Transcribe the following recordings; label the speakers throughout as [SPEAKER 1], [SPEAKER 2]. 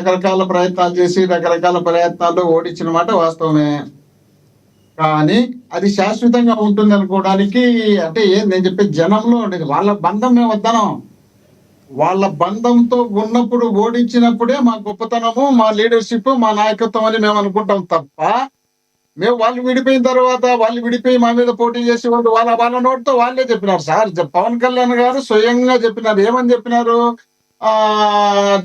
[SPEAKER 1] రకరకాల ప్రయత్నాలు చేసి రకరకాల ప్రయత్నాల్లో ఓడించిన మాట వాస్తవమే. కానీ అది శాశ్వతంగా ఉంటుంది అనుకోవడానికి అంటే నేను చెప్పే జనంలో ఉండేది వాళ్ళ బంధం మేము వద్దనం. వాళ్ళ బంధంతో ఉన్నప్పుడు ఓడించినప్పుడే మా గొప్పతనము, మా లీడర్షిప్, మా నాయకత్వం అని మేము అనుకుంటాం తప్ప మేము వాళ్ళు విడిపోయి మా మీద పోటీ చేసి వాళ్ళ నోటితో వాళ్ళే చెప్పినారు సార్. పవన్ కళ్యాణ్ గారు స్వయంగా చెప్పినారు. ఏమని చెప్పినారు?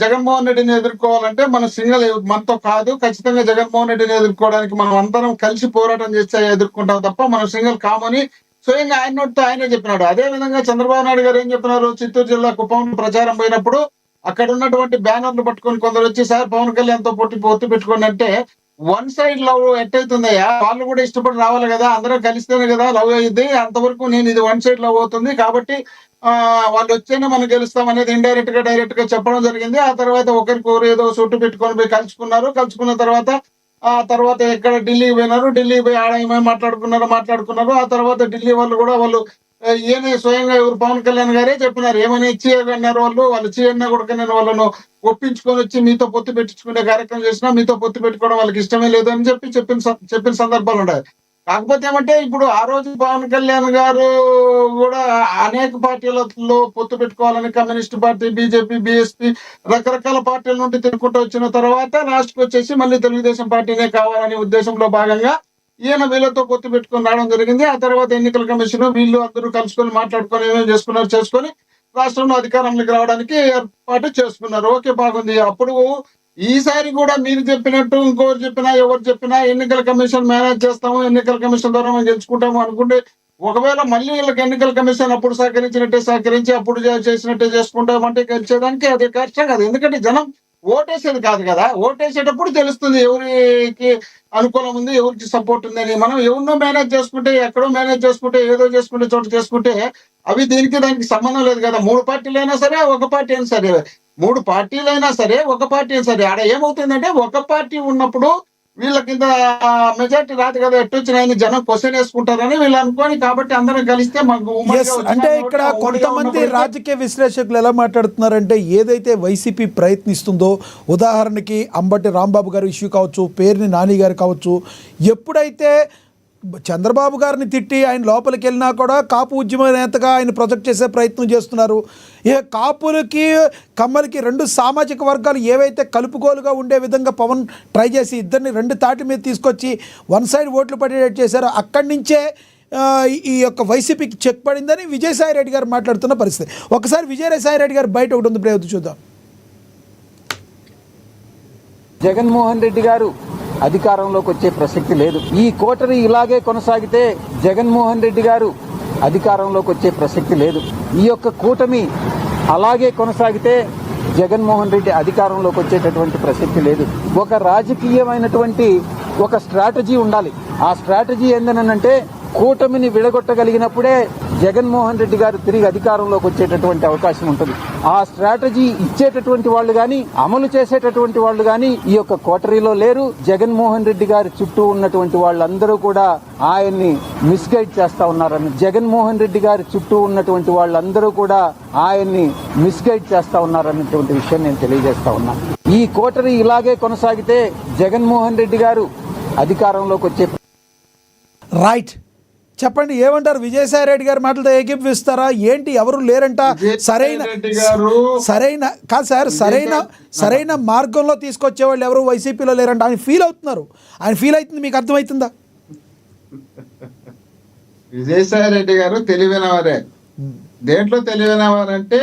[SPEAKER 1] జగన్మోహన్ రెడ్డిని ఎదుర్కోవాలంటే మన సింగల్ మనతో కాదు, ఖచ్చితంగా జగన్మోహన్ రెడ్డిని ఎదుర్కోవడానికి మనం అందరం కలిసి పోరాటం చేస్తే ఎదుర్కొంటాం తప్ప మనం సింగల్ కామని స్వయంగా ఆయన నోటితో ఆయనే చెప్పినాడు. అదే విధంగా చంద్రబాబు నాయుడు గారు ఏం చెప్పినారు? చిత్తూరు జిల్లా కుప్పం ప్రచారం పోయినప్పుడు అక్కడ ఉన్నటువంటి బ్యానర్లు పట్టుకొని కొందరు వచ్చి సార్ పవన్ కళ్యాణ్ తో పొత్తు పెట్టుకోండి అంటే వన్ సైడ్ లవ్ ఎట్టయితుందయ్యా? వాళ్ళు కూడా ఇష్టపడి రావాలి కదా, అందరూ కలిస్తేనే కదా లవ్ అయ్యింది. అంతవరకు నేను ఇది వన్ సైడ్ లవ్ అవుతుంది కాబట్టి వాళ్ళు వచ్చేనే మనం గెలుస్తాం అనేది ఇండైరెక్ట్ గా డైరెక్ట్ గా చెప్పడం జరిగింది. ఆ తర్వాత ఒకరికొకరు ఏదో సూటు పెట్టుకొని పోయి కలుసుకున్న తర్వాత ఎక్కడ ఢిల్లీకి పోయినారు. ఢిల్లీకి పోయి ఆడ ఏమేమి మాట్లాడుకున్నారు. ఆ తర్వాత ఢిల్లీ వాళ్ళు ఈయన స్వయంగా ఎవరు పవన్ కళ్యాణ్ గారే చెప్పినారు. ఏమని అన్నారు వాళ్ళు చీయన్న కూడా నేను వాళ్ళను ఒప్పించుకొని వచ్చి మీతో పొత్తు పెట్టించుకునే కార్యక్రమం చేసినా మీతో పొత్తు పెట్టుకోవడం వాళ్ళకి ఇష్టమే లేదు అని చెప్పిన సందర్భాలు ఉన్నాయి. కాకపోతే ఏమంటే ఇప్పుడు ఆ రోజు పవన్ కళ్యాణ్ గారు కూడా అనేక పార్టీలలో పొత్తు పెట్టుకోవాలని కమ్యూనిస్ట్ పార్టీ, బీజేపీ, బీఎస్పీ రకరకాల పార్టీల నుండి తిరుగుకుంటూ వచ్చిన తర్వాత లాస్ట్కి వచ్చేసి మళ్ళీ తెలుగుదేశం పార్టీనే కావాలనే ఉద్దేశంలో భాగంగా ఈయన వీళ్ళతో పొత్తు పెట్టుకొని రావడం జరిగింది. ఆ తర్వాత ఎన్నికల కమిషన్ వీళ్ళు అందరూ కలుసుకొని మాట్లాడుకొని ఏమేమి చేసుకొని రాష్ట్రంలో అధికారంలోకి రావడానికి ఏర్పాటు చేసుకున్నారు. ఓకే, బాగుంది. అప్పుడు ఈసారి కూడా మీరు చెప్పినట్టు ఇంకోరు చెప్పినా ఎవరు చెప్పినా ఎన్నికల కమిషన్ మేనేజ్ చేస్తాము, ఎన్నికల కమిషన్ ద్వారా మనం గెలుచుకుంటాము అనుకుంటే ఒకవేళ మళ్ళీ వీళ్ళకి ఎన్నికల కమిషన్ అప్పుడు సహకరించి అప్పుడు చేసినట్టే చేసుకుంటామంటే గెలిచేదానికి అది కష్టం కాదు. ఎందుకంటే జనం ఓటేసేది కాదు కదా. ఓటేసేటప్పుడు తెలుస్తుంది ఎవరికి అనుకూలం ఉంది, ఎవరికి సపోర్ట్ ఉంది అని. మనం ఎవరినో మేనేజ్ చేసుకుంటే, ఎక్కడో మేనేజ్ చేసుకుంటే, ఏదో చేసుకుంటే చోట చేసుకుంటే అవి దానికి సంబంధం లేదు కదా. 3 పార్టీలైనా సరే, ఒక పార్టీ అయినా సరే, 3 పార్టీలైనా సరే, ఒక పార్టీ అయినా సరే, ఆడ ఏమవుతుందంటే ఒక పార్టీ ఉన్నప్పుడు వీళ్ళ కింద మెజార్టీ రాదు కదా, ఎట్టొచ్చినాయని జనం క్వశ్చన్ వేసుకుంటారని వీళ్ళు అనుకోని కాబట్టి అందరం కలిస్తే మాకు
[SPEAKER 2] అంటే ఇక్కడ కొంతమంది రాజకీయ విశ్లేషకులు ఎలా మాట్లాడుతున్నారంటే ఏదైతే వైసీపీ ప్రయత్నిస్తుందో, ఉదాహరణకి అంబటి రాంబాబు గారి ఇష్యూ కావచ్చు, పేర్ని నాని గారు కావచ్చు, ఎప్పుడైతే చంద్రబాబు గారిని తిట్టి ఆయన లోపలికి వెళ్ళినా కూడా కాపు ఉద్యమ నేతగా ఆయన ప్రొజెక్ట్ చేసే ప్రయత్నం చేస్తున్నారు. కాపులకి కమ్మలకి 2 సామాజిక వర్గాలు ఏవైతే కలుపుకోలుగా ఉండే విధంగా పవన్ ట్రై చేసి ఇద్దరిని 2 తాటి మీద తీసుకొచ్చి వన్ సైడ్ ఓట్లు పడేటట్టు చేశారు. అక్కడి నుంచే ఈ యొక్క వైసీపీకి చెక్ పడిందని విజయసాయి రెడ్డి గారు మాట్లాడుతున్న పరిస్థితి. ఒకసారి విజయసాయి రెడ్డి గారు బయట ఒకటి ఉంది, ప్రయత్నం చూద్దాం.
[SPEAKER 3] జగన్మోహన్ రెడ్డి గారు అధికారంలోకి వచ్చే ప్రసక్తి లేదు. ఈ కోటరీ ఇలాగే కొనసాగితే జగన్మోహన్ రెడ్డి గారు అధికారంలోకి వచ్చే ప్రసక్తి లేదు. ఈ యొక్క కూటమి అలాగే కొనసాగితే జగన్మోహన్ రెడ్డి అధికారంలోకి వచ్చేటటువంటి ప్రసక్తి లేదు. ఒక రాజకీయమైనటువంటి ఒక స్ట్రాటజీ ఉండాలి. ఆ స్ట్రాటజీ ఏందనంటే కూటమిని విడగొట్టగలిగినప్పుడే జగన్మోహన్ రెడ్డి గారు తిరిగి అధికారంలోకి వచ్చేటటువంటి అవకాశం ఉంటుంది. ఆ స్ట్రాటజీ ఇచ్చేటటువంటి వాళ్ళు గాని, అమలు చేసేటటువంటి వాళ్ళు గాని ఈ యొక్క కోటరీలో లేరు. జగన్మోహన్ రెడ్డి గారి చుట్టూ ఉన్నటువంటి వాళ్ళందరూ కూడా ఆయన్ని మిస్గైడ్ చేస్తా ఉన్నారని, జగన్మోహన్ రెడ్డి గారి చుట్టూ ఉన్నటువంటి వాళ్ళందరూ కూడా ఆయన్ని మిస్గైడ్ చేస్తా ఉన్నారన్నటువంటి విషయం నేను తెలియజేస్తా ఉన్నా. ఈ కోటరీ ఇలాగే కొనసాగితే జగన్మోహన్ రెడ్డి గారు అధికారంలోకి వచ్చే
[SPEAKER 2] రైట్ చెప్పండి, ఏమంటారు? విజయసాయి రెడ్డి గారి మాటలతో ఏకీభవిస్తారా ఏంటి? ఎవరు లేరంట, కాదు సార్, సరైన మార్గంలో తీసుకొచ్చే వాళ్ళు ఎవరు వైసీపీలో లేరంట ఆయన ఫీల్ అవుతున్నారు. ఆయన ఫీల్ అవుతుంది, మీకు అర్థమవుతుందా?
[SPEAKER 1] విజయసాయి రెడ్డి గారు తెలివైన వారే. దేంట్లో తెలివైన వారంటే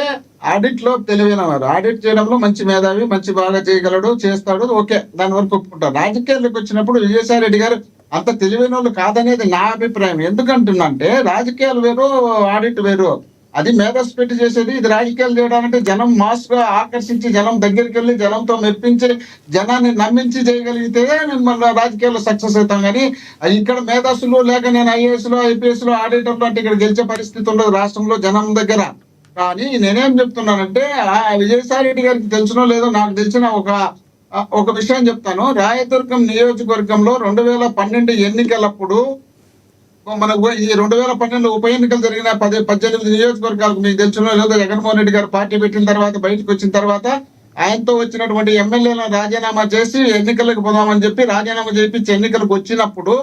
[SPEAKER 1] ఆడిట్ లో తెలివైన వారు. ఆడిట్ చేయడంలో మంచి మేధావి, బాగా చేయగలడు, చేస్తాడు, ఓకే, దాని వరకు ఒప్పుకుంటారు. రాజకీయాల్లోకి వచ్చినప్పుడు విజయసాయి రెడ్డి గారు అంత తెలివైన వాళ్ళు కాదనేది నా అభిప్రాయం. ఎందుకంటున్నా అంటే రాజకీయాలు వేరు, ఆడిట్ వేరు. అది మేధస్సు పెట్టి చేసేది. ఇది రాజకీయాలు చేయడాలంటే జనం మాస్ గా ఆకర్షించి జనం దగ్గరికి వెళ్ళి జనంతో మెప్పించి జనాన్ని నమ్మించి చేయగలిగితే మన రాజకీయాల్లో సక్సెస్ అవుతాం. కానీ ఇక్కడ మేధస్సులు లేక నేను ఐఏఎస్ లో, ఐపీఎస్ లో, ఆడిటర్లు అంటే ఇక్కడ గెలిచే పరిస్థితి ఉండదు రాష్ట్రంలో జనం దగ్గర. కానీ నేనేం చెప్తున్నానంటే విజయసాయి రెడ్డి గారికి తెలిసినో లేదో నాకు తెలిసిన ఒక విషయం చెప్తాను. రాయదుర్గం నియోజకవర్గంలో 2012 ఎన్నికలప్పుడు ఈ 2012 ఉప ఎన్నికలు జరిగిన 18 నియోజకవర్గాలకు మీకు తెలిసిన లేదో జగన్మోహన్ రెడ్డి గారు పార్టీ పెట్టిన తర్వాత బయటకు వచ్చిన తర్వాత ఆయనతో వచ్చినటువంటి ఎమ్మెల్యేలను రాజీనామా చేసి ఎన్నికలకు పోదామని చెప్పి రాజీనామా చేయించి ఎన్నికలకు వచ్చినప్పుడు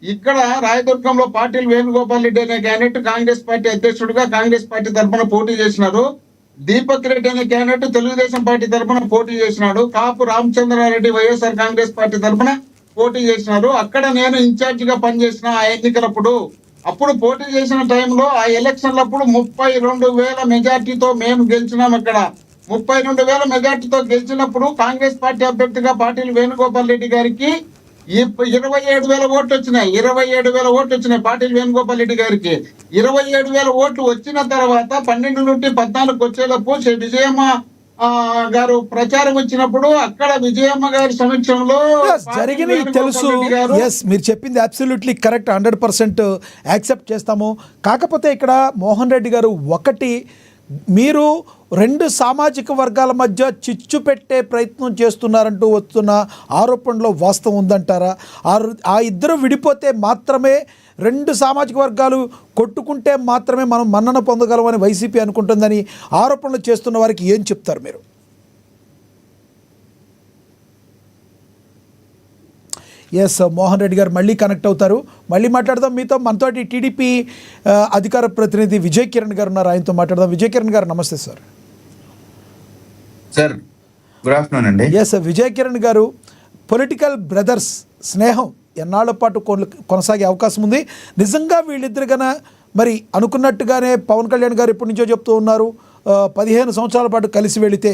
[SPEAKER 1] ఇక్కడ రాయదుర్గంలో పాటిల్ వేణుగోపాల్ రెడ్డి అనే క్యాండిడేట్ కాంగ్రెస్ పార్టీ అధ్యక్షుడిగా కాంగ్రెస్ పార్టీ తరఫున పోటీ చేసినారు. దీపక్ రెడ్డి అనే క్యాండిడేట్ తెలుగుదేశం పార్టీ తరఫున పోటీ చేసినాడు. కాపు రామచంద్రారెడ్డి వైఎస్ఆర్ కాంగ్రెస్ పార్టీ తరఫున పోటీ చేసినారు. అక్కడ నేను ఇన్ఛార్జ్ గా పనిచేసిన ఆ ఎన్నికలప్పుడు అప్పుడు పోటీ చేసిన టైంలో ఆ ఎలక్షన్లప్పుడు 32,000 మెజార్టీతో మేము గెలిచినాం. అక్కడ 32,000 మెజార్టీతో గెలిచినప్పుడు కాంగ్రెస్ పార్టీ అభ్యర్థిగా పాటిల్ వేణుగోపాల్ రెడ్డి గారికి 27,000 ఓట్లు వచ్చినాయి. 27,000 ఓట్లు వచ్చినాయి పాటిల్ వేణుగోపాల్ రెడ్డి గారికి. 27,000 ఓట్లు వచ్చిన తర్వాత 12 నుండి 14 వచ్చేటప్పుడు విజయమ్మ గారు ప్రచారం వచ్చినప్పుడు అక్కడ విజయమ్మ గారి సమక్షంలో
[SPEAKER 2] జరిగిన తెలుసు. ఎస్, మీరు చెప్పింది అబ్సల్యూట్లీ కరెక్ట్, 100% యాక్సెప్ట్ చేస్తాము. కాకపోతే ఇక్కడ మోహన్ రెడ్డి గారు ఒకటి, మీరు 2 సామాజిక వర్గాల మధ్య చిచ్చు పెట్టే ప్రయత్నం చేస్తున్నారంటూ వస్తున్న ఆరోపణలో వాస్తవం ఉందంటారా? ఆ ఇద్దరు విడిపోతే మాత్రమే 2 సామాజిక వర్గాలు కొట్టుకుంటే మాత్రమే మనం మన్నన పొందగలమని వైసీపీ అనుకుంటుందని ఆరోపణలు చేస్తున్న వారికి ఏం చెప్తారు మీరు? ఎస్, మోహన్ రెడ్డి గారు మళ్ళీ కనెక్ట్ అవుతారు, మళ్ళీ మాట్లాడదాం మీతో. మనతోటి టీడీపీ అధికార ప్రతినిధి విజయ్ కిరణ్ గారు ఉన్నారు, ఆయనతో మాట్లాడదాం. విజయ్ కిరణ్ గారు నమస్తే సార్.
[SPEAKER 4] సార్ గుడ్ ఆఫ్టర్నూన్ అండి.
[SPEAKER 2] ఎస్, విజయ్ కిరణ్ గారు, పొలిటికల్ బ్రదర్స్ స్నేహం ఎన్నాళ్ల పాటు కొనసాగే అవకాశం ఉంది? నిజంగా వీళ్ళిద్దరు గన మరి అనుకున్నట్టుగానే పవన్ కళ్యాణ్ గారు ఎప్పటి నుంచో చెప్తూ ఉన్నారు 15 సంవత్సరాల పాటు కలిసి వెళితే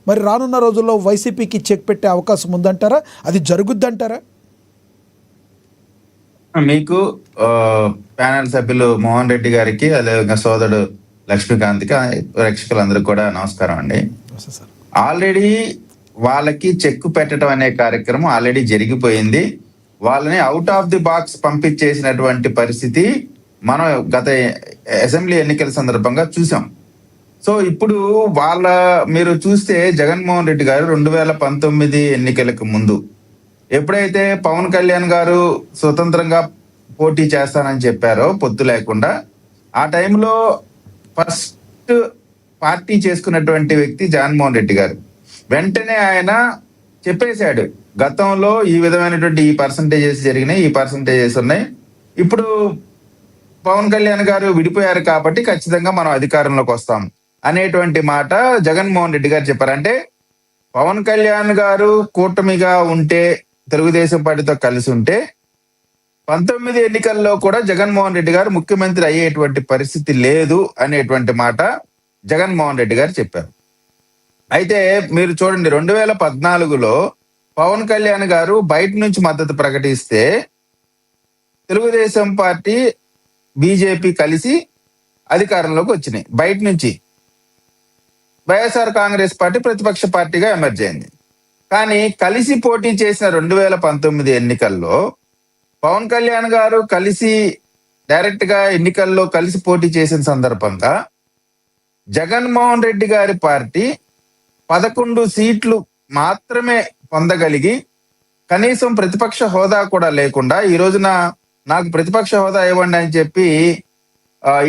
[SPEAKER 2] మరి రానున్న రోజుల్లో వైసీపీకి చెక్ పెట్టే అవకాశం ఉందంటారా? అది జరుగుద్దంటారా?
[SPEAKER 4] మీకు ప్యానెల్ సభ్యులు మోహన్ రెడ్డి గారికి, అదేవిధంగా సోదరుడు లక్ష్మీకాంత్కి, ప్రేక్షకులందరికీ కూడా నమస్కారం అండి. ఆల్రెడీ వాళ్ళకి చెక్ పెట్టడం అనే కార్యక్రమం ఆల్రెడీ జరిగిపోయింది. వాళ్ళని అవుట్ ఆఫ్ ది బాక్స్ పంపించేసినటువంటి పరిస్థితి మనం గత అసెంబ్లీ ఎన్నికల సందర్భంగా చూసాం. సో ఇప్పుడు మీరు చూస్తే జగన్మోహన్ రెడ్డి గారు 2019 ఎన్నికలకు ముందు ఎప్పుడైతే పవన్ కళ్యాణ్ గారు స్వతంత్రంగా పోటీ చేస్తానని చెప్పారో పొత్తు లేకుండా, ఆ టైంలో ఫస్ట్ పార్టీ చేసుకున్నటువంటి వ్యక్తి జగన్మోహన్ రెడ్డి గారు. వెంటనే ఆయన చెప్పేశాడు, గతంలో ఈ విధమైనటువంటి ఈ పర్సంటేజెస్ జరిగినాయి, ఈ పర్సంటేజెస్ ఉన్నాయి, ఇప్పుడు పవన్ కళ్యాణ్ గారు విడిపోయారు కాబట్టి ఖచ్చితంగా మనం అధికారంలోకి వస్తాం అనేటువంటి మాట జగన్మోహన్ రెడ్డి గారు చెప్పారు. అంటే పవన్ కళ్యాణ్ గారు కూటమిగా ఉంటే, తెలుగుదేశం పార్టీతో కలిసి ఉంటే 19 ఎన్నికల్లో కూడా జగన్మోహన్ రెడ్డి గారు ముఖ్యమంత్రి అయ్యేటువంటి పరిస్థితి లేదు అనేటువంటి మాట జగన్మోహన్ రెడ్డి గారు చెప్పారు. అయితే మీరు చూడండి, 2014లో పవన్ కళ్యాణ్ గారు బయట నుంచి మద్దతు ప్రకటిస్తే తెలుగుదేశం పార్టీ, బీజేపీ కలిసి అధికారంలోకి వచ్చినాయి. బయట నుంచి వైఎస్ఆర్ కాంగ్రెస్ పార్టీ ప్రతిపక్ష పార్టీగా ఎమర్జ్ అయింది. కానీ కలిసి పోటీ చేసిన 2019 ఎన్నికల్లో పవన్ కళ్యాణ్ గారు కలిసి డైరెక్ట్ గా ఎన్నికల్లో కలిసి పోటీ చేసిన సందర్భంగా జగన్మోహన్ రెడ్డి గారి పార్టీ 11 సీట్లు మాత్రమే పొందగలిగి, కనీసం ప్రతిపక్ష హోదా కూడా లేకుండా, ఈ రోజున నాకు ప్రతిపక్ష హోదా ఇవ్వండి అని చెప్పి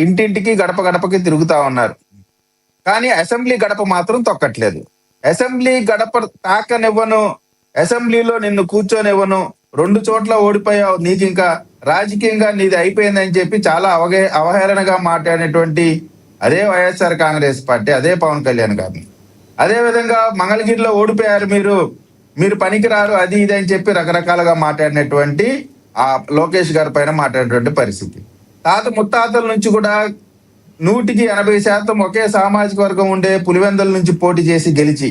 [SPEAKER 4] ఇంటింటికి గడప గడపకి తిరుగుతా ఉన్నారు. కానీ అసెంబ్లీ గడప మాత్రం తొక్కట్లేదు. అసెంబ్లీ గడప తాకనివ్వను, అసెంబ్లీలో నిన్ను కూర్చొనివ్వను, 2 చోట్ల ఓడిపోయావు, నీకు ఇంకా రాజకీయంగా నీది అయిపోయిందని చెప్పి చాలా అవహేళనగా మాట్లాడినటువంటి అదే వైఎస్ఆర్ కాంగ్రెస్ పార్టీ, అదే పవన్ కళ్యాణ్ గారిని, అదే విధంగా మంగళగిరిలో ఓడిపోయారు మీరు పనికిరారు, అది ఇది అని చెప్పి రకరకాలుగా మాట్లాడినటువంటి ఆ లోకేష్ గారి పైన మాట్లాడినటువంటి పరిస్థితి. ముత్తాతల నుంచి కూడా 100% ఒకే సామాజిక వర్గం ఉండే పులివెందుల నుంచి పోటీ చేసి గెలిచి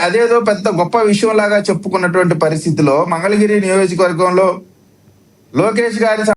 [SPEAKER 4] అదేదో పెద్ద గొప్ప విషయం లాగా చెప్పుకున్నటువంటి పరిస్థితిలో మంగళగిరి నియోజకవర్గంలో లోకేష్ గారి